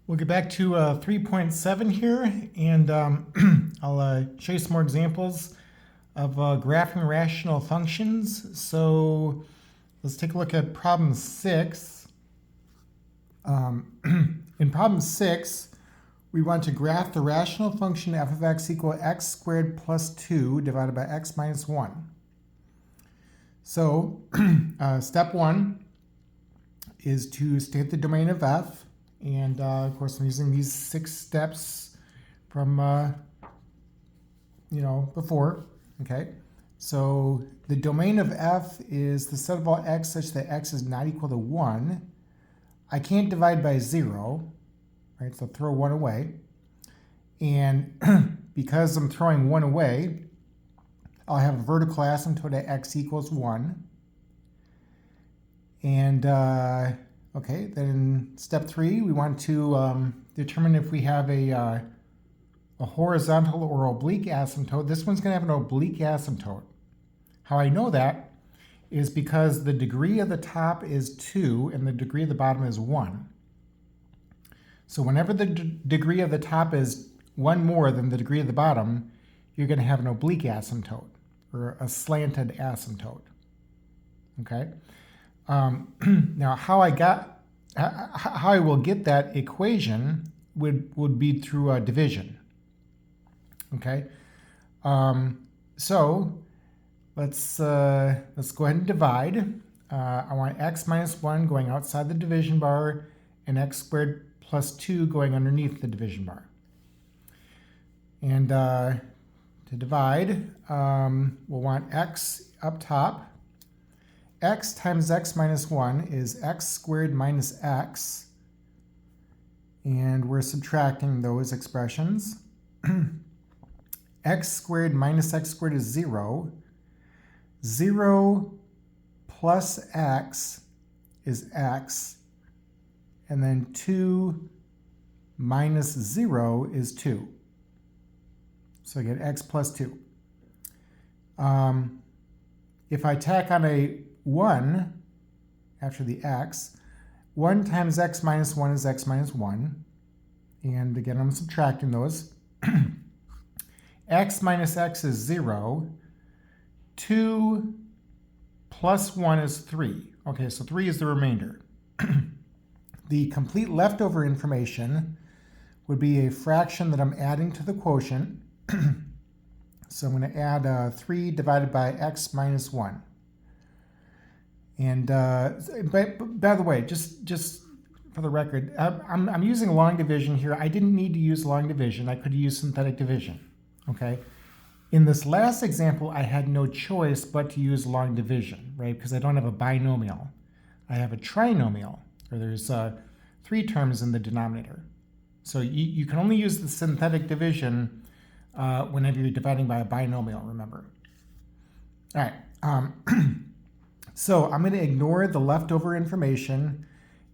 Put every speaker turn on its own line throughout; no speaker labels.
We'll get back to 3.7 here, and I'll show you some more examples of graphing rational functions. So let's take a look at problem 6. In problem 6, we want to graph the rational function f of x equal x squared plus 2 divided by x minus 1. So step 1 is to state the domain of f. And of course, I'm using these 6 steps from, before. Okay. So the domain of f is the set of all x such that x is not equal to 1. I can't divide by 0, right? So throw 1 away. And because I'm throwing 1 away, I'll have a vertical asymptote at x equals 1. And okay, then in step 3, we want to determine if we have a horizontal or oblique asymptote. This one's going to have an oblique asymptote. How I know that is because the degree of the top is 2 and the degree of the bottom is 1. So whenever the degree of the top is 1 more than the degree of the bottom, you're going to have an oblique asymptote or a slanted asymptote. Okay. Now, how I will get that equation would be through division. Okay, so let's go ahead and divide. I want x minus 1 going outside the division bar and x squared plus 2 going underneath the division bar. And to divide, we'll want x up top. X times x minus 1 is x squared minus x. And we're subtracting those expressions. X squared minus x squared is 0. 0 plus x is x. And then 2 minus 0 is 2. So I get x plus 2. If I tack on a 1 after the x, 1 times x minus 1 is x minus 1. And again, I'm subtracting those. X minus x is 0. 2 plus 1 is 3. Okay, so 3 is the remainder. The complete leftover information would be a fraction that I'm adding to the quotient. So I'm going to add 3 divided by x minus 1. And by the way, just for the record, I'm using long division here. I didn't need to use long division. I could use synthetic division. Okay. In this last example, I had no choice but to use long division, right? Because I don't have a binomial. I have a trinomial, or there's 3 terms in the denominator. So you can only use the synthetic division whenever you're dividing by a binomial, remember. All right. So I'm going to ignore the leftover information,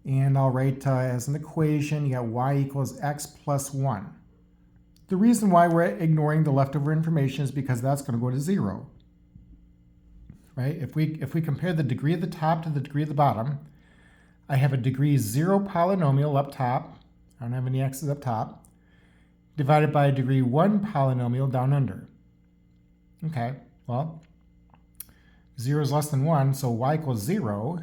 and I'll write as an equation, you got y equals x plus 1. The reason why we're ignoring the leftover information is because that's going to go to 0. Right? If we compare the degree of the top to the degree of the bottom, I have a degree 0 polynomial up top. I don't have any x's up top. Divided by a degree 1 polynomial down under. Okay, well, 0 is less than 1, so y equals 0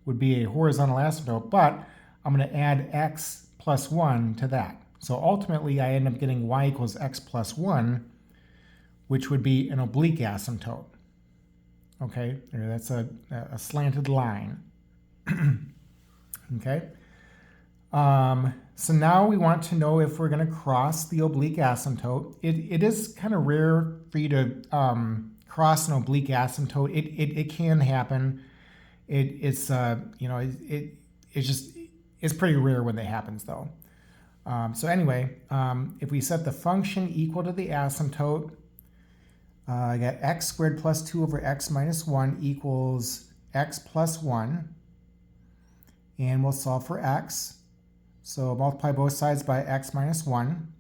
would be a horizontal asymptote, but I'm going to add x plus 1 to that. So ultimately, I end up getting y equals x plus 1, which would be an oblique asymptote. Okay, that's a slanted line. Okay. So now we want to know if we're going to cross the oblique asymptote. It is kind of rare for you to cross an oblique asymptote. It can happen. It's pretty rare when that happens though. So anyway, if we set the function equal to the asymptote, I got x squared plus 2 over x minus 1 equals x plus 1. And we'll solve for x. So multiply both sides by x minus 1.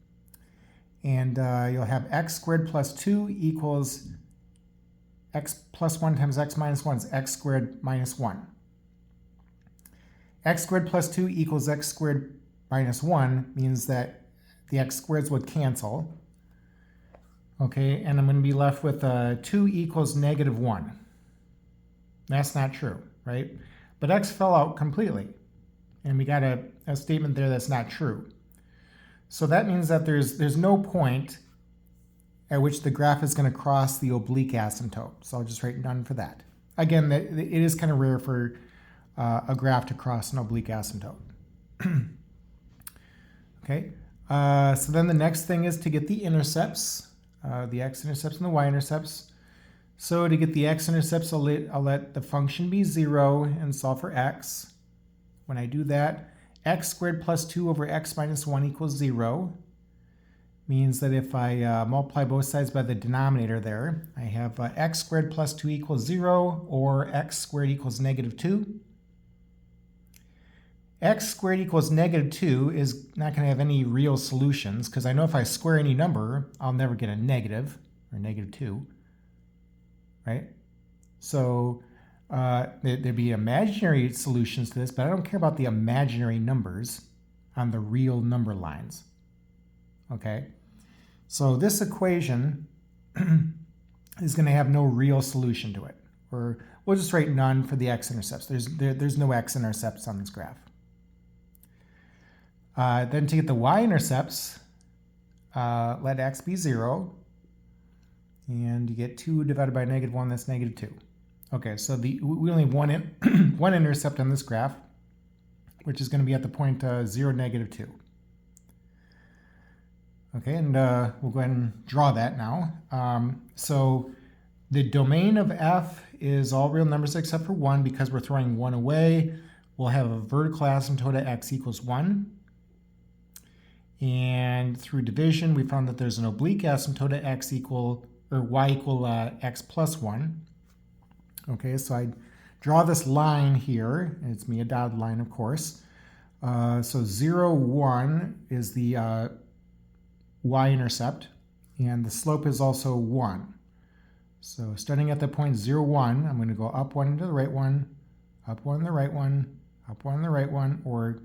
And you'll have x squared plus 2 equals x plus 1 times x minus 1 is x squared minus 1. X squared plus 2 equals x squared minus 1 means that the x squareds would cancel. Okay, and I'm going to be left with 2 equals negative 1. That's not true, right? But x fell out completely. And we got a statement there that's not true. So that means that there's no point at which the graph is going to cross the oblique asymptote. So I'll just write none for that. Again, it is kind of rare for a graph to cross an oblique asymptote. Okay, so then the next thing is to get the intercepts, the x-intercepts and the y-intercepts. So to get the x-intercepts, I'll let the function be 0 and solve for x. When I do that, x squared plus 2 over x minus 1 equals 0. Means that if I multiply both sides by the denominator there, I have x squared plus 2 equals 0, or x squared equals negative 2. X squared equals negative 2 is not going to have any real solutions, because I know if I square any number, I'll never get a negative, or negative 2, right? So there'd be imaginary solutions to this, but I don't care about the imaginary numbers on the real number lines, okay? So this equation is going to have no real solution to it, or we'll just write none for the x-intercepts. There's no x-intercepts on this graph. Then to get the y-intercepts, let x be 0, and you get 2 divided by negative 1, that's negative 2. Okay, so we only have one intercept on this graph, which is going to be at the point 0, negative 2. Okay, and we'll go ahead and draw that now. So the domain of f is all real numbers except for 1, because we're throwing 1 away. We'll have a vertical asymptote at x equals 1. And through division, we found that there's an oblique asymptote at x equal, or y equal x plus 1. Okay, so I draw this line here, and it's me a dotted line, of course. So 0, 1 is the y-intercept, and the slope is also 1. So starting at the point 0, 1, I'm going to go up 1 to the right one, up 1 to the right one, up 1 to the right one, or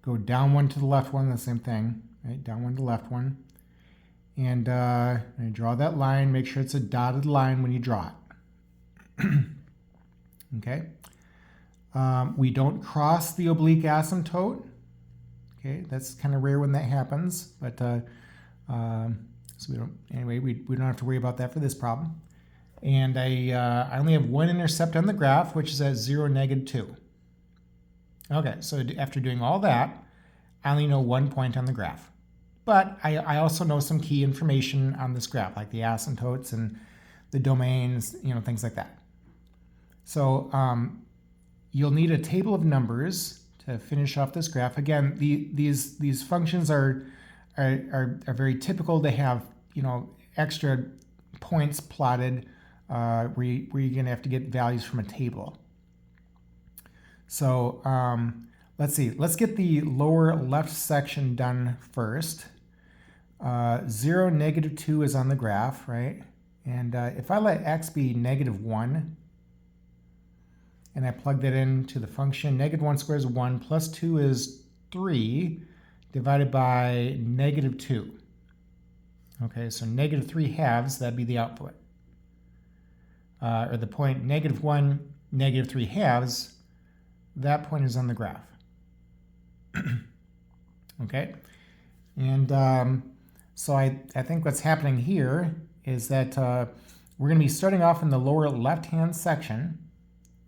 go down 1 to the left one, the same thing, right? Down 1 to the left one. And I draw that line, make sure it's a dotted line when you draw it. Okay. We don't cross the oblique asymptote. Okay, that's kind of rare when that happens, but so we don't. Anyway, we don't have to worry about that for this problem. And I only have one intercept on the graph, which is at 0, negative 2. Okay, so after doing all that, I only know 1 point on the graph. But I also know some key information on this graph, like the asymptotes and the domains, things like that. So you'll need a table of numbers to finish off this graph. Again, these functions are very typical. They have extra points plotted where you're going to have to get values from a table. So let's see. Let's get the lower left section done first. 0, negative 2 is on the graph, right? And if I let x be negative 1, and I plug that into the function, negative 1 squared is 1, plus 2 is 3, divided by negative 2. Okay, so negative 3 halves, that'd be the output. Or the point negative 1, negative 3 halves, that point is on the graph. Okay, and so I think what's happening here is that we're going to be starting off in the lower left-hand section,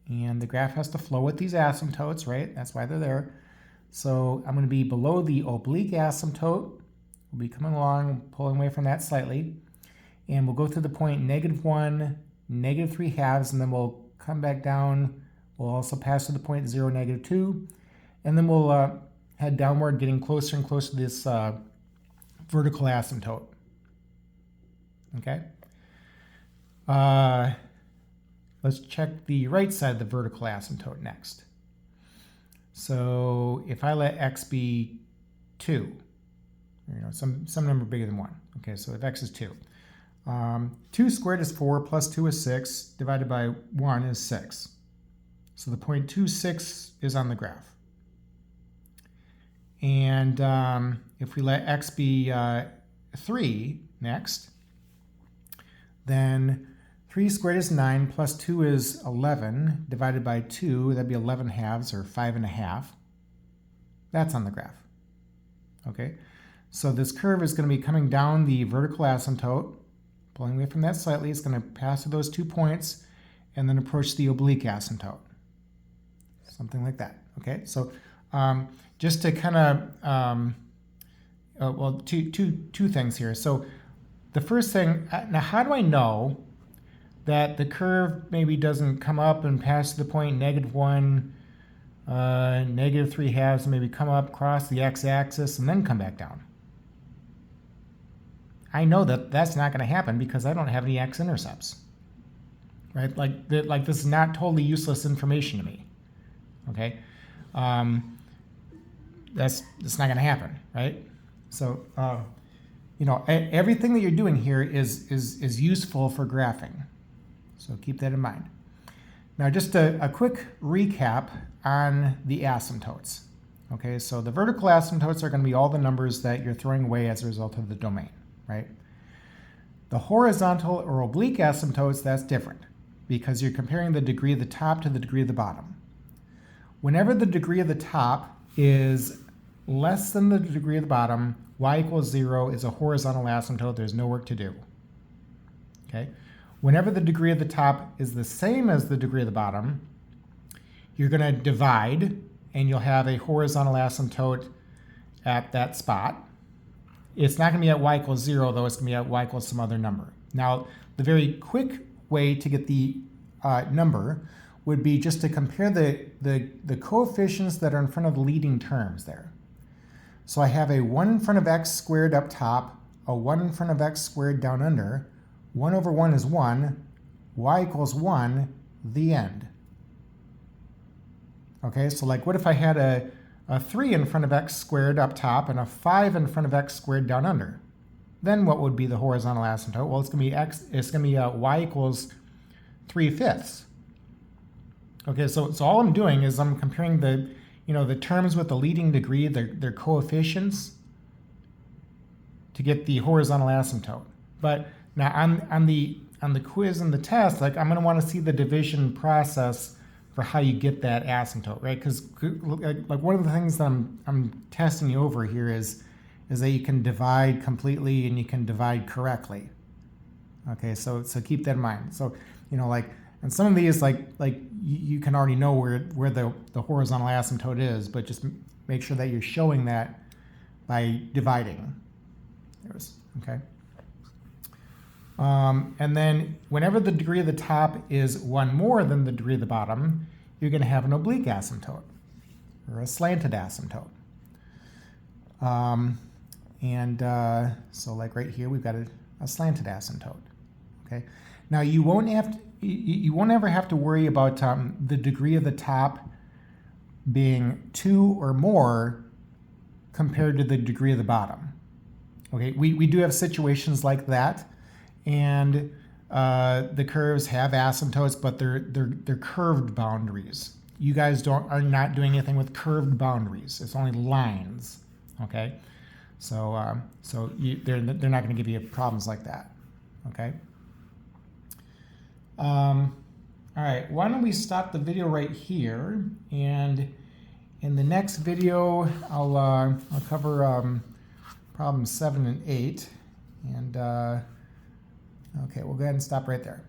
and the graph has to flow with these asymptotes, right? That's why they're there. So I'm going to be below the oblique asymptote. We'll be coming along, pulling away from that slightly, and we'll go through the point negative 1, negative 3 halves, and then we'll come back down. We'll also pass through the point 0, negative 2, and then we'll head downward, getting closer and closer to this vertical asymptote. Okay. Let's check the right side of the vertical asymptote next. So if I let x be 2, some number bigger than 1. Okay, so if x is 2. 2 squared is 4, plus 2 is 6, divided by 1 is 6. So the point 2, 6 is on the graph. And if we let x be 3 next, then 3 squared is 9 plus 2 is 11 divided by 2. That'd be 11 halves, or 5.5. That's on the graph. Okay, so this curve is going to be coming down the vertical asymptote, pulling away from that slightly. It's going to pass through those 2 points and then approach the oblique asymptote. Something like that. Okay, so just to kind of, well, two things here. So the first thing, now how do I know that the curve maybe doesn't come up and pass the point -1, -3 halves, and maybe come up, cross the x-axis, and then come back down? I know that that's not going to happen because I don't have any x-intercepts, right? Like this is not totally useless information to me. Okay, that's not going to happen, right? So you know, everything that you're doing here is useful for graphing. So keep that in mind. Now, just a quick recap on the asymptotes. Okay, so the vertical asymptotes are going to be all the numbers that you're throwing away as a result of the domain, right? The horizontal or oblique asymptotes, that's different because you're comparing the degree of the top to the degree of the bottom. Whenever the degree of the top is less than the degree of the bottom, y equals 0 is a horizontal asymptote. There's no work to do. Okay. Whenever the degree of the top is the same as the degree of the bottom, you're going to divide, and you'll have a horizontal asymptote at that spot. It's not going to be at y equals 0, though. It's going to be at y equals some other number. Now, the very quick way to get the number would be just to compare the coefficients that are in front of the leading terms there. So I have a 1 in front of x squared up top, a 1 in front of x squared down under. 1 over 1 is 1, y equals 1, the end. Okay, so like what if I had a 3 in front of x squared up top and a 5 in front of x squared down under? Then what would be the horizontal asymptote? Well, it's going to be y equals 3/5. Okay, so all I'm doing is I'm comparing the terms with the leading degree, their coefficients, to get the horizontal asymptote. But now on the quiz and the test, like I'm going to want to see the division process for how you get that asymptote, right? Because like one of the things that I'm testing you over here is that you can divide completely and you can divide correctly. Okay, so keep that in mind. So like, and some of these like you can already know where the horizontal asymptote is, but just make sure that you're showing that by dividing. Okay. And then whenever the degree of the top is 1 more than the degree of the bottom, you're going to have an oblique asymptote or a slanted asymptote. So like right here, we've got a slanted asymptote. Okay. Now you won't ever have to worry about the degree of the top being 2 or more compared to the degree of the bottom. Okay, we do have situations like that, and the curves have asymptotes, but they're curved boundaries. You guys are not doing anything with curved boundaries. It's only lines. Okay, so they're not going to give you problems like that. Okay. All right, why don't we stop the video right here, and in the next video I'll cover problems 7 and 8, and okay, we'll go ahead and stop right there.